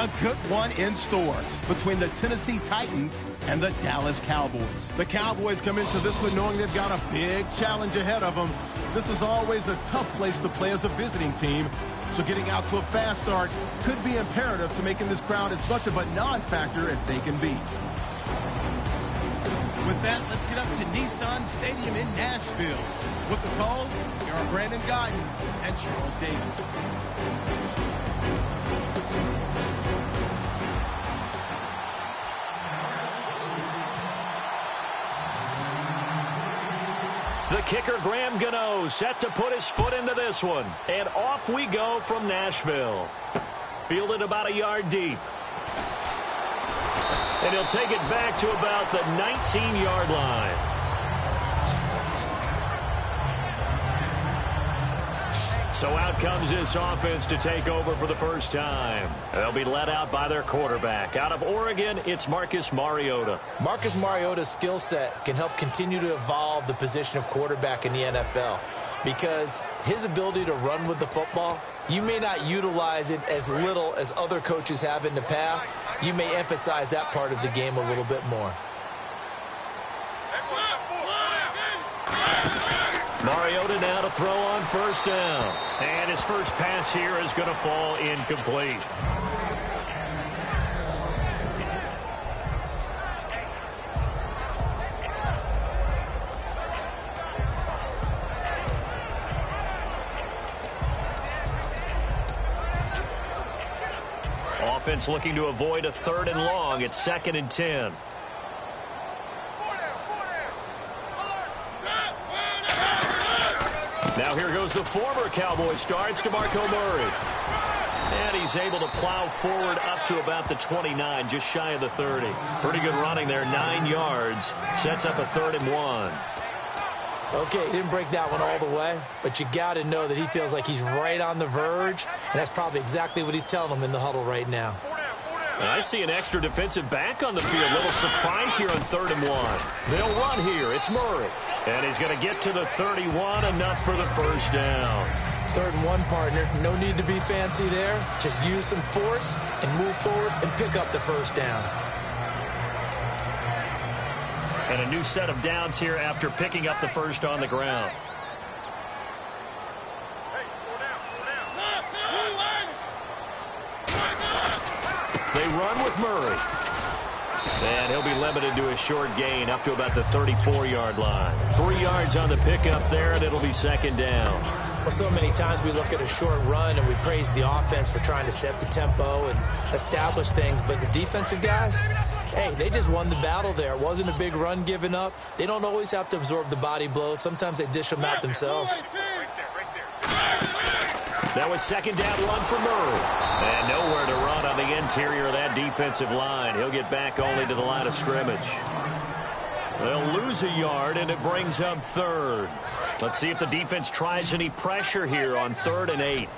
a good one in store between the Tennessee Titans and the Dallas Cowboys. The Cowboys come into this one knowing they've got a big challenge ahead of them. This is always a tough place to play as a visiting team, so getting out to a fast start could be imperative to making this crowd as much of a non-factor as they can be. With that, let's get up to Nissan Stadium in Nashville. With the call, here are Brandon Godden and Charles Davis. The kicker, Graham Gano, set to put his foot into this one. And off we go from Nashville. Fielded about a yard deep. And he'll take it back to about the 19-yard line. So out comes this offense to take over for the first time. They'll be led out by their quarterback. Out of Oregon, it's Marcus Mariota. Marcus Mariota's skill set can help continue to evolve the position of quarterback in the NFL, because his ability to run with the football, you may not utilize it as little as other coaches have in the past. You may emphasize that part of the game a little bit more. Mariota now to throw on first down. And his first pass here is going to fall incomplete. Offense looking to avoid a 3rd and long. It's 2nd and 10. Now here goes the former Cowboy star. It's DeMarco Murray. And he's able to plow forward up to about the 29, just shy of the 30. Pretty good running there, 9 yards. Sets up a 3rd and 1. Okay, he didn't break that one all the way, but you got to know that he feels like he's right on the verge, and that's probably exactly what he's telling them in the huddle right now. I see an extra defensive back on the field. Little surprise here on 3rd and 1. They'll run here. It's Murray. And he's going to get to the 31, enough for the first down. 3rd and 1, partner. No need to be fancy there. Just use some force and move forward and pick up the first down. And a new set of downs here after picking up the first on the ground. They run with Murray. And he'll be limited to a short gain up to about the 34-yard line. 3 yards on the pickup there, and it'll be 2nd down. Well, so many times we look at a short run and we praise the offense for trying to set the tempo and establish things. But the defensive guys, hey, they just won the battle there. It wasn't a big run given up. They don't always have to absorb the body blows. Sometimes they dish them out themselves. That was 2nd down run for Murray. And nowhere to run on the interior of that defensive line. He'll get back only to the line of scrimmage. They'll lose a yard, and it brings up 3rd. Let's see if the defense tries any pressure here on 3rd and 8.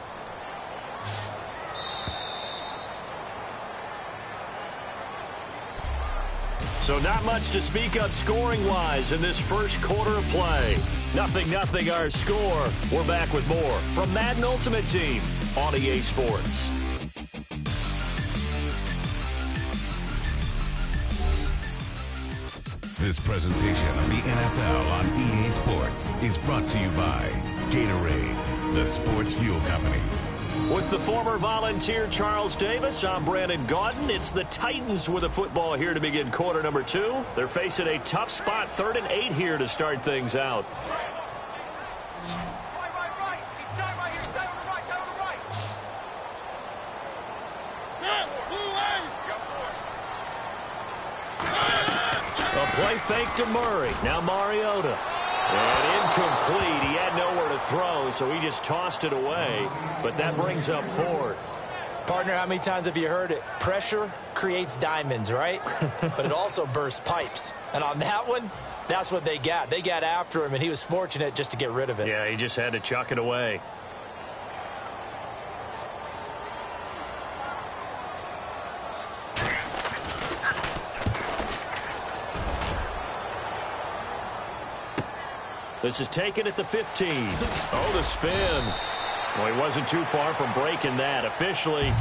So not much to speak of scoring-wise in this first quarter of play. 0-0 our score. We're back with more from Madden Ultimate Team on EA Sports. This presentation of the NFL on EA Sports is brought to you by Gatorade, the sports fuel company. With the former Volunteer Charles Davis, I'm Brandon Gaudin. It's the Titans with a football here to begin quarter number 2. They're facing a tough spot, 3rd and 8 here to start things out. A play fake to Murray. Now Mariota. And incomplete. He had nowhere to throw, so he just tossed it away. But that brings up 4th. Partner, how many times have you heard it? Pressure creates diamonds, right? But it also bursts pipes. And on that one, that's what they got. They got after him, and he was fortunate just to get rid of it. Yeah, he just had to chuck it away. This is taken at the 15. Oh, the spin. Well, he wasn't too far from breaking that. Officially,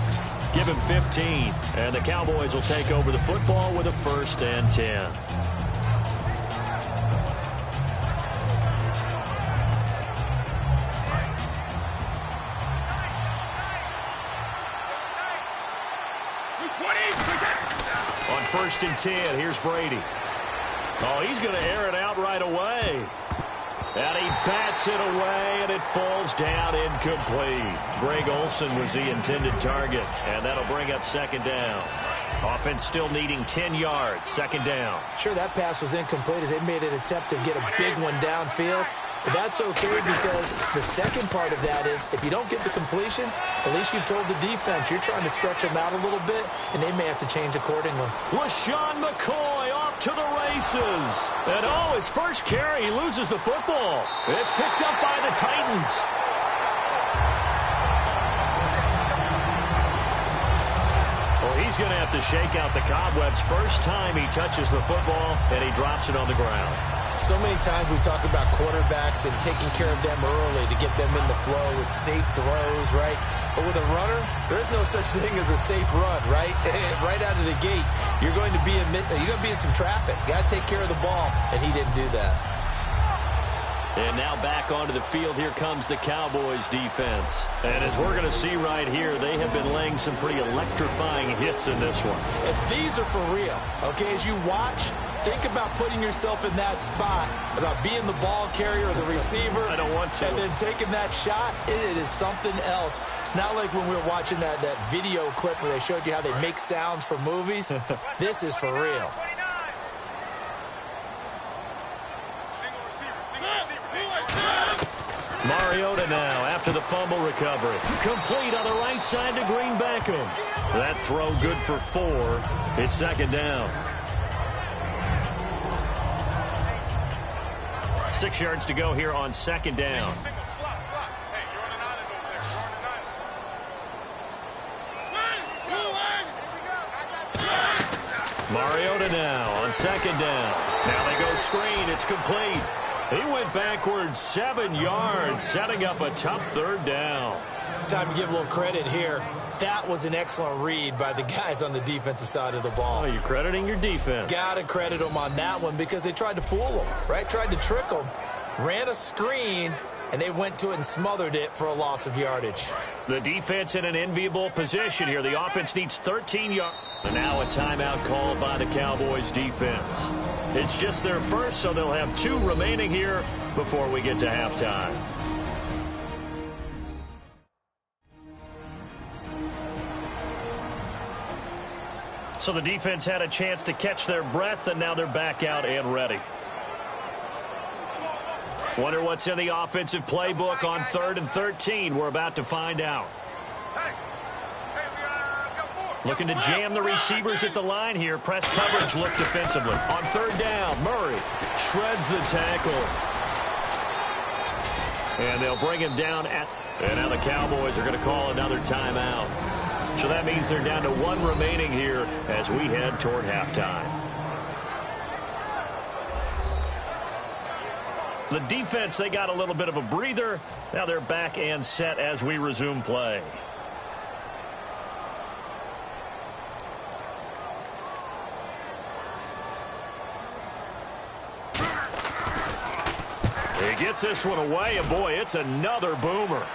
Give him 15. And the Cowboys will take over the football with a 1st and 10. On 1st and 10, here's Brady. Oh, he's going to air it out right away. And he bats it away, and it falls down incomplete. Greg Olsen was the intended target, and that'll bring up 2nd down. Offense still needing 10 yards, 2nd down. Sure, that pass was incomplete as they made an attempt to get a big one downfield. But that's okay because the second part of that is if you don't get the completion, at least you've told the defense you're trying to stretch them out a little bit, and they may have to change accordingly. LaShawn McCoy off to the races. And, oh, his first carry, he loses the football. It's picked up by the Titans. Well, he's going to have to shake out the cobwebs first time he touches the football, and he drops it on the ground. So many times we talk about quarterbacks and taking care of them early to get them in the flow with safe throws, right? But with a runner, there is no such thing as a safe run, right? Right out of the gate, you're going to be in some traffic. Got to take care of the ball, and he didn't do that. And now back onto the field, here comes the Cowboys defense. And as we're going to see right here, they have been laying some pretty electrifying hits in this one. And these are for real, okay? As you watch, think about putting yourself in that spot, about being the ball carrier or the receiver. I don't want to. And then taking that shot, it is something else. It's not like when we were watching that video clip where they showed you how they make sounds for movies. This is for real. Mariota now after the fumble recovery. Complete on the right side to Green Beckham. That throw good for 4. It's 2nd down. 6 yards to go here on 2nd down. Mariota now on 2nd down. Now they go screen. It's complete. He went backwards 7 yards, setting up a tough 3rd down. Time to give a little credit here. That was an excellent read by the guys on the defensive side of the ball. Oh, you're crediting your defense. Got to credit them on that one because they tried to fool them, right? Tried to trick them. Ran a screen, and they went to it and smothered it for a loss of yardage. The defense in an enviable position here. The offense needs 13 yards. And now a timeout called by the Cowboys defense. It's just their first, so they'll have 2 remaining here before we get to halftime. So the defense had a chance to catch their breath, and now they're back out and ready. Wonder what's in the offensive playbook on 3rd and 13. We're about to find out. Looking to jam the receivers at the line here. Press coverage look defensively. On 3rd down, Murray shreds the tackle. And they'll bring him down at... And now the Cowboys are going to call another timeout. So that means they're down to 1 remaining here as we head toward halftime. The defense, they got a little bit of a breather. Now they're back and set as we resume play. He gets this one away, and boy, it's another boomer.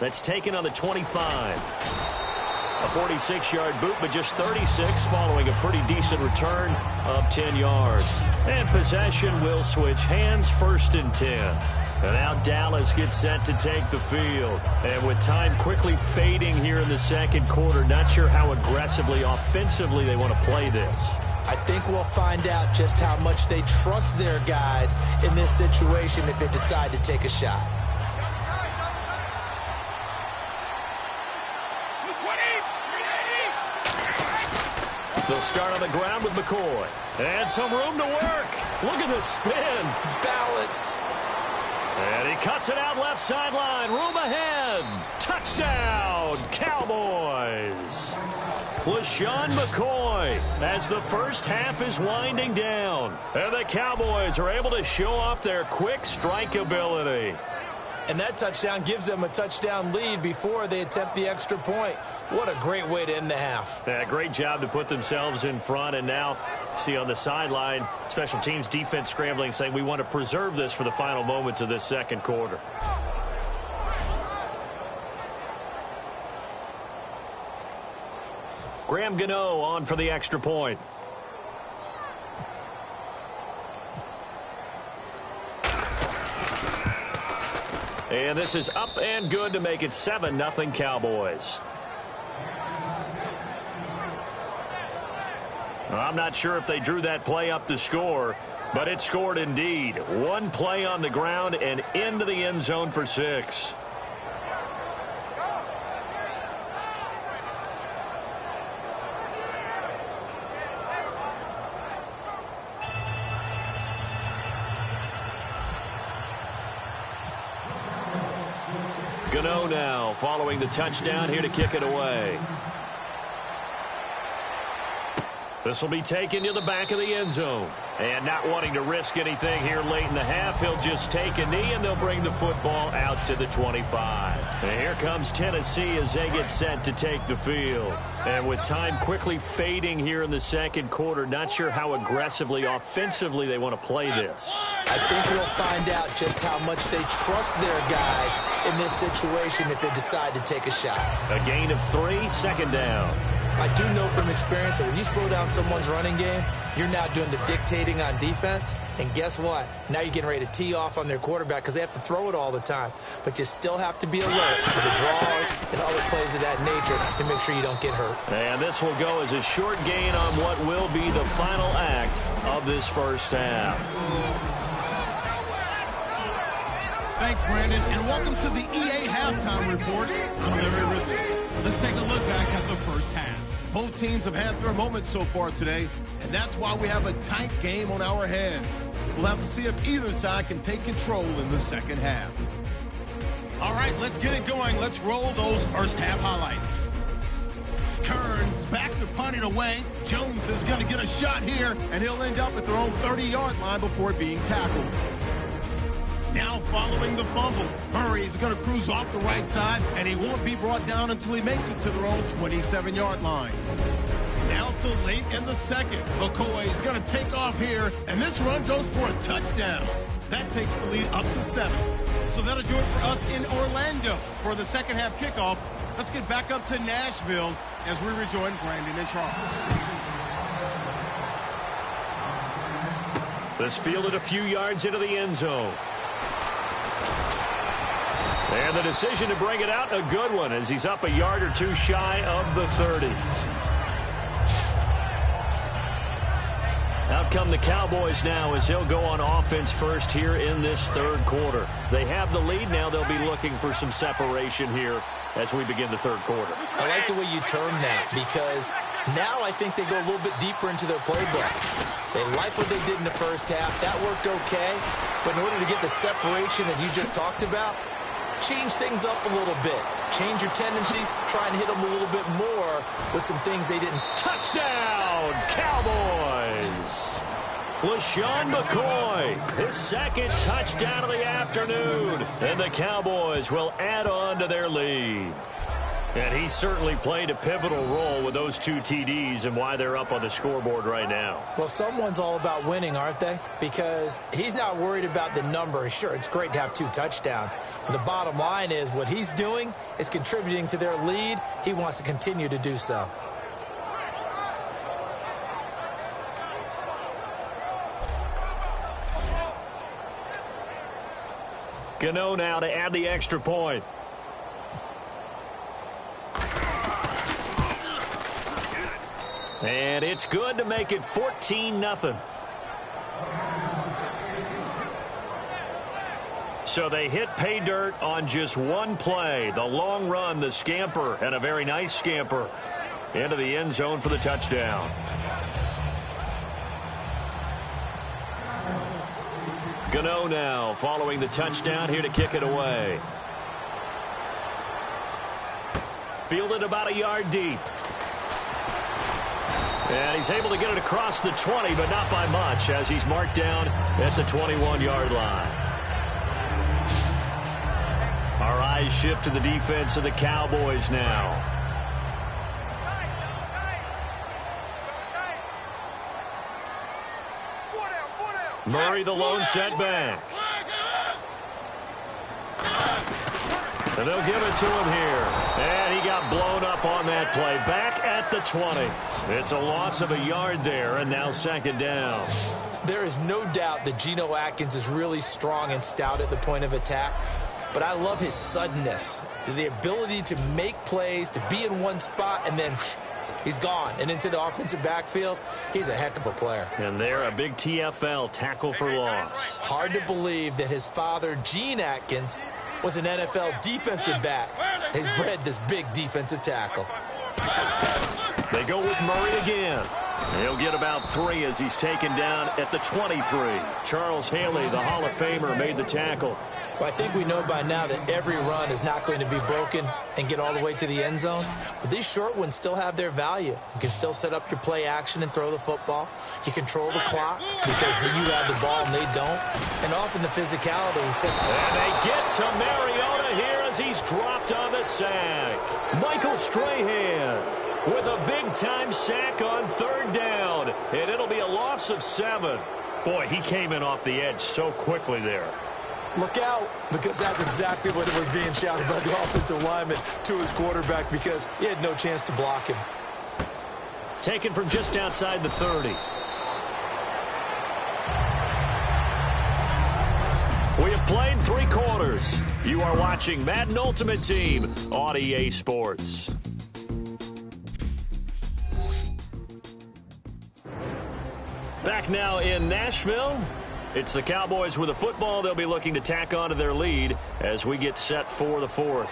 That's taken on the 25. A 46-yard boot, but just 36 following a pretty decent return of 10 yards. And possession will switch hands, 1st and 10. And now Dallas gets set to take the field. And with time quickly fading here in the 2nd quarter, not sure how aggressively, offensively they want to play this. I think we'll find out just how much they trust their guys in this situation if they decide to take a shot. They'll start on the ground with McCoy. And some room to work. Look at the spin. Balance. And he cuts it out left sideline. Room ahead. Touchdown, Cowboys. LaShawn McCoy as the first half is winding down. And the Cowboys are able to show off their quick strike ability. And that touchdown gives them a touchdown lead before they attempt the extra point. What a great way to end the half. Yeah, great job to put themselves in front. And now, see on the sideline, special teams defense scrambling, saying we want to preserve this for the final moments of this second quarter. Graham Gano on for the extra point. And this is up and good to make it 7-0 Cowboys. I'm not sure if they drew that play up to score, but it scored indeed. One play on the ground and into the end zone for 6. Gano now following the touchdown here to kick it away. This will be taken to the back of the end zone. And not wanting to risk anything here late in the half, he'll just take a knee and they'll bring the football out to the 25. And here comes Tennessee as they get set to take the field. And with time quickly fading here in the second quarter, not sure how aggressively, offensively they want to play this. I think we'll find out just how much they trust their guys in this situation if they decide to take a shot. A gain of 3, second down. I do know from experience that when you slow down someone's running game, you're now doing the dictating on defense. And guess what? Now you're getting ready to tee off on their quarterback because they have to throw it all the time. But you still have to be alert for the draws and other plays of that nature to make sure you don't get hurt. And this will go as a short gain on what will be the final act of this first half. Thanks, Brandon, and welcome to the EA Halftime Report. I'm Larry Ridley. Let's take a look back at the first half. Both teams have had their moments so far today, and that's why we have a tight game on our hands. We'll have to see if either side can take control in the second half. All right, let's get it going. Let's roll those first half highlights. Kearns back to punting away. Jones is going to get a shot here, and he'll end up at their own 30-yard line before being tackled. Now following the fumble, Murray's going to cruise off the right side, and he won't be brought down until he makes it to their own 27-yard line. Now to late in the second, McCoy is going to take off here, and this run goes for a touchdown. That takes the lead up to 7. So that'll do it for us in Orlando for the second half kickoff. Let's get back up to Nashville as we rejoin Brandon and Charles. This fielded a few yards into the end zone. And the decision to bring it out, a good one, as he's up a yard or two shy of the 30. Out come the Cowboys now as they'll go on offense first here in this third quarter. They have the lead now. They'll be looking for some separation here as we begin the third quarter. I like the way you term that because now I think they go a little bit deeper into their playbook. They like what they did in the first half. That worked okay. But in order to get the separation that you just talked about, change things up a little bit. Change your tendencies. Try and hit them a little bit more with some things they didn't. Touchdown, Cowboys! LaShawn McCoy, his second touchdown of the afternoon. And the Cowboys will add on to their lead. And he certainly played a pivotal role with those 2 TDs and why they're up on the scoreboard right now. Well, someone's all about winning, aren't they? Because he's not worried about the number. Sure, it's great to have 2 touchdowns. But the bottom line is what he's doing is contributing to their lead. He wants to continue to do so. Gano now to add the extra point. And it's good to make it 14-0. So they hit pay dirt on just one play. The long run, the scamper, and a very nice scamper into the end zone for the touchdown. Gano now following the touchdown here to kick it away. Fielded about a yard deep. And he's able to get it across the 20, but not by much, as he's marked down at the 21-yard line. Eyes shift to the defense of the Cowboys now. Murray, the lone setback. And they'll give it to him here. And he got blown up on that play. Back at the 20. It's a loss of a yard there, and now second down. There is no doubt that Geno Atkins is really strong and stout at the point of attack. But I love his suddenness, the ability to make plays, to be in one spot, and then he's gone. And into the offensive backfield, he's a heck of a player. And they're a big TFL, tackle for loss. Hard to believe that his father, Gene Atkins, was an NFL defensive back. He's bred this big defensive tackle. They go with Murray again. He'll get about 3 as he's taken down at the 23. Charles Haley, the Hall of Famer, made the tackle. Well, I think we know by now that every run is not going to be broken and get all the way to the end zone. But these short ones still have their value. You can still set up your play action and throw the football. You control the clock because you have the ball and they don't. And often the physicality. And they get to Mariota here as he's dropped on the sack. Michael Strahan with a big-time sack on third down. And it'll be a loss of 7. Boy, he came in off the edge so quickly there. Look out, because that's exactly what it was being shouted by the offensive lineman to his quarterback because he had no chance to block him. Taken from just outside the 30. We have played 3 quarters. You are watching Madden Ultimate Team on EA Sports. Back now in Nashville. It's the Cowboys with the football. They'll be looking to tack on to their lead as we get set for the 4th.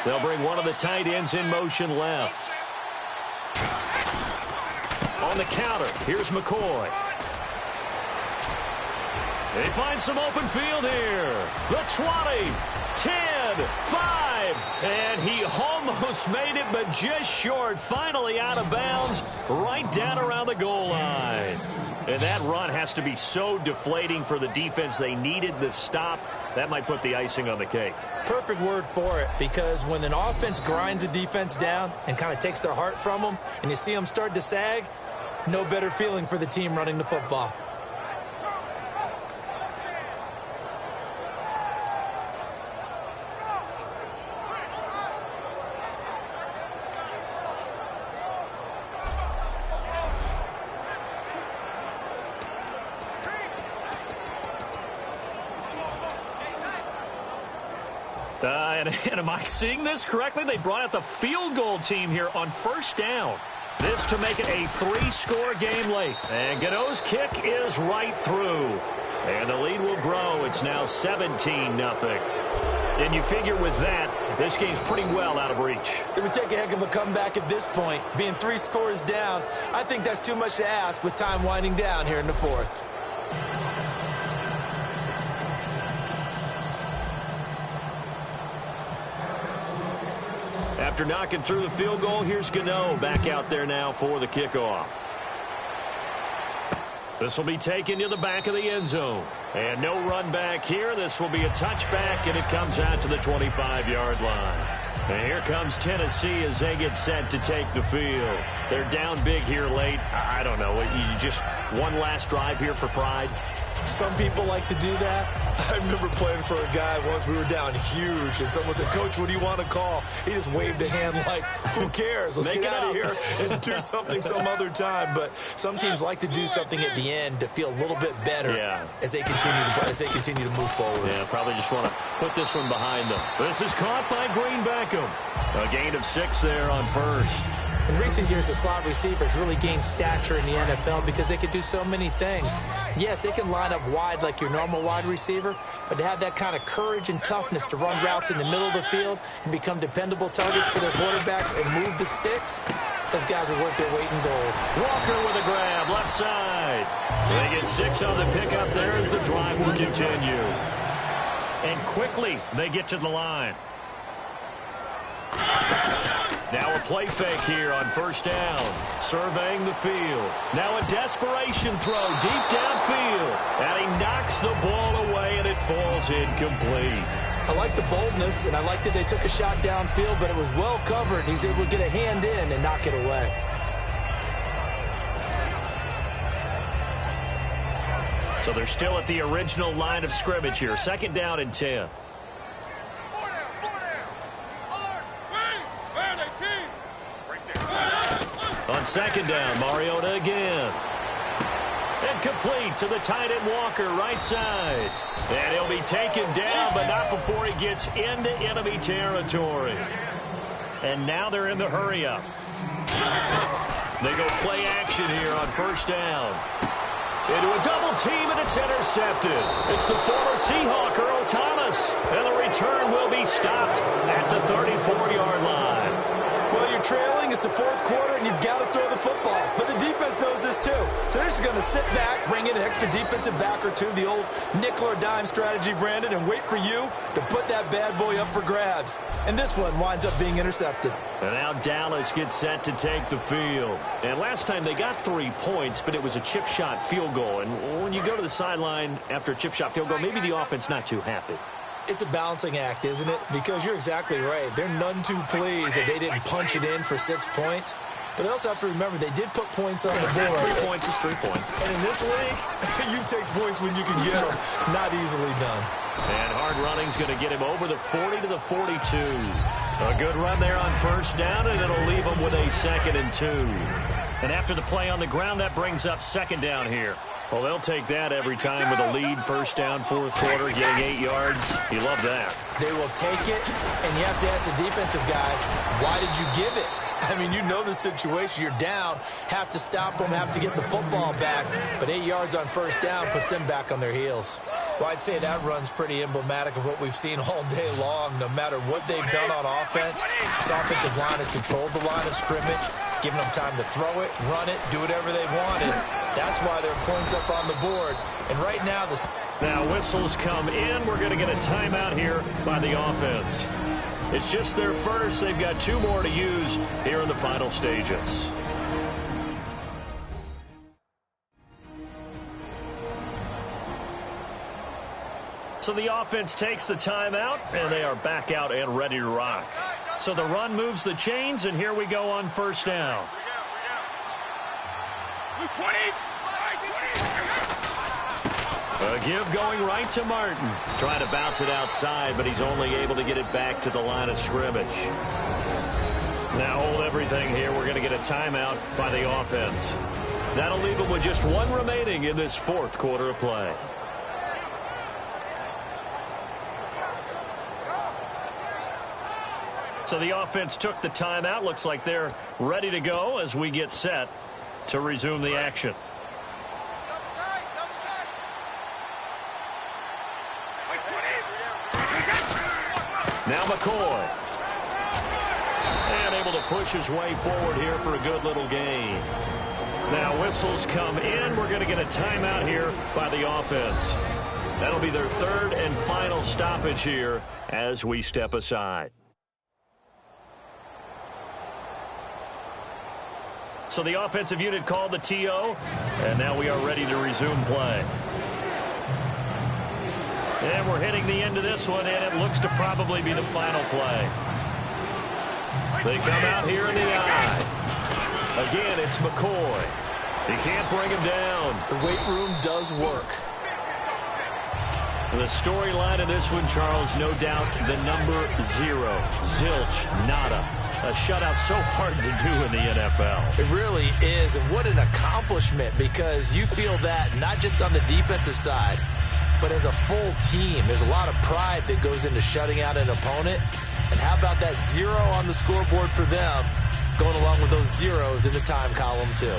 They'll bring one of the tight ends in motion left. On the counter, here's McCoy. They find some open field here. The 20, 10, 5, and he almost made it, but just short. Finally out of bounds, right down around the goal line. And that run has to be so deflating for the defense. They needed the stop. That might put the icing on the cake. Perfect word for it, because when an offense grinds a defense down and kind of takes their heart from them, and you see them start to sag, no better feeling for the team running the football. And am I seeing this correctly? They brought out the field goal team here on first down. This to make it a 3-score game late. And Gano's kick is right through. And the lead will grow. It's now 17-0. And you figure with that, this game's pretty well out of reach. It would take a heck of a comeback at this point. Being 3 scores down, I think that's too much to ask with time winding down here in the 4th. After knocking through the field goal, here's Gano back out there now for the kickoff. This will be taken to the back of the end zone. And no run back here. This will be a touchback, and it comes out to the 25-yard line. And here comes Tennessee as they get set to take the field. They're down big here late. I don't know. You just one last drive here for pride. Some people like to do that. I remember playing for a guy once. We were down huge, and someone said, "Coach, what do you want to call?" He just waved a hand like, "Who cares? Let's get out of here and do something some other time." But some teams like to do something at the end to feel a little bit better as they continue to move forward. Yeah, probably just want to put this one behind them. This is caught by Green Beckham. A gain of 6 there on first. In recent years, the slot receivers really gained stature in the NFL because they could do so many things. Yes, they can line up wide like your normal wide receiver, but to have that kind of courage and toughness to run routes in the middle of the field and become dependable targets for their quarterbacks and move the sticks, those guys are worth their weight in gold. Walker with a grab, left side. They get 6 on the pickup there as the drive will continue. And quickly, they get to the line. Now a play fake here on first down. Surveying the field. Now a desperation throw deep downfield. And he knocks the ball away, and it falls incomplete. I like the boldness, and I like that they took a shot downfield, but it was well covered. He's able to get a hand in and knock it away. So they're still at the original line of scrimmage here. Second down and 10. On second down, Mariota again. And complete to the tight end Walker, right side. And he'll be taken down, but not before he gets into enemy territory. And now they're in the hurry-up. They go play action here on first down. Into a double team, and it's intercepted. It's the former Seahawk, Earl Thomas. And the return will be stopped at the 34-yard line. Well, you're trailing. It's the fourth quarter, and you've got to throw the football. But the defense knows this, too. So they're just going to sit back, bring in an extra defensive back or two, the old nickel or dime strategy, Brandon, and wait for you to put that bad boy up for grabs. And this one winds up being intercepted. And now Dallas gets set to take the field. And last time they got 3 points, but it was a chip shot field goal. And when you go to the sideline after a chip shot field goal, maybe the offense not too happy. It's a balancing act, isn't it? Because you're exactly right. They're none too pleased that they didn't punch it in for 6 points. But they also have to remember they did put points on the board. 3 points is 3 points. And in this league, you take points when you can get them. Not easily done. And hard running's going to get him over the 40 to the 42. A good run there on first down, and it'll leave him with a 2nd and 2. And after the play on the ground, that brings up second down here. Well, they'll take that every time with a lead. First down, fourth quarter, getting 8 yards. You love that. They will take it, and you have to ask the defensive guys, why did you give it? I mean, you know the situation. You're down, have to stop them, have to get the football back. But 8 yards on first down puts them back on their heels. Well, I'd say that run's pretty emblematic of what we've seen all day long. No matter what they've done on offense, this offensive line has controlled the line of scrimmage, giving them time to throw it, run it, do whatever they wanted. That's why there are points up on the board. And right now, Now whistles come in. We're going to get a timeout here by the offense. It's just their first. They've got 2 more to use here in the final stages. So the offense takes the timeout, and they are back out and ready to rock. So the run moves the chains, and here we go on first down. 20. A give going right to Martin. Trying to bounce it outside, but he's only able to get it back to the line of scrimmage. Now hold everything here. We're going to get a timeout by the offense. That'll leave them with just 1 remaining in this fourth quarter of play. So the offense took the timeout. Looks like they're ready to go as we get set to resume the action. Now McCoy. And able to push his way forward here for a good little gain. Now whistles come in. We're going to get a timeout here by the offense. That'll be their 3rd and final stoppage here as we step aside. So the offensive unit called the TO, and now we are ready to resume play. And we're hitting the end of this one, and it looks to probably be the final play. They come out here in the eye. Again, it's McCoy. He can't bring him down. The weight room does work. The storyline of this one, Charles, no doubt the number 0. Zilch, nada. A shutout so hard to do in the NFL. It really is, and what an accomplishment, because you feel that not just on the defensive side, but as a full team. There's a lot of pride that goes into shutting out an opponent. And how about that 0 on the scoreboard for them, going along with those zeros in the time column, too.